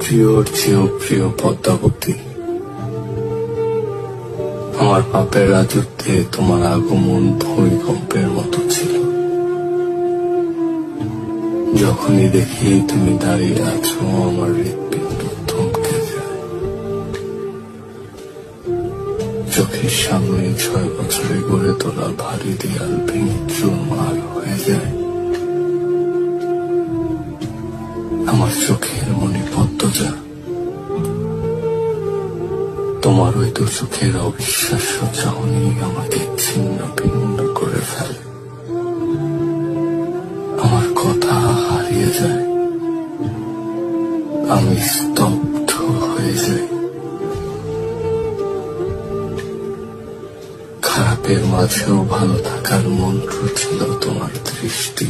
প্রিয়র চেয়েও প্রিয় পদ্মাবতী, আমার পাপের রাজত্বে তোমার আগমন ভূমিকম্পের মতো ছিল। যখনই দেখি তুমি দাঁড়িয়ে আছো, আমার হৃৎপিণ্ড থমকে যায়। চোখের সামনে 6 বছরে গড়ে তোলা ভারী দেয়াল ভেঙে চুরমার হয়ে যায়। আমার চোখের মনি পদ্মজা, তোমার ওই দু চোখের অবিশ্বাস্য চাহনি আমাকে ছিন্ন ভিন্ন করে ফেলে। আমার কথা হারিয়ে যায়, আমি স্তব্ধ হয়ে যাই। খারাপের মাঝেও ভালো থাকার মন্ত্র ছিল তোমার দৃষ্টি।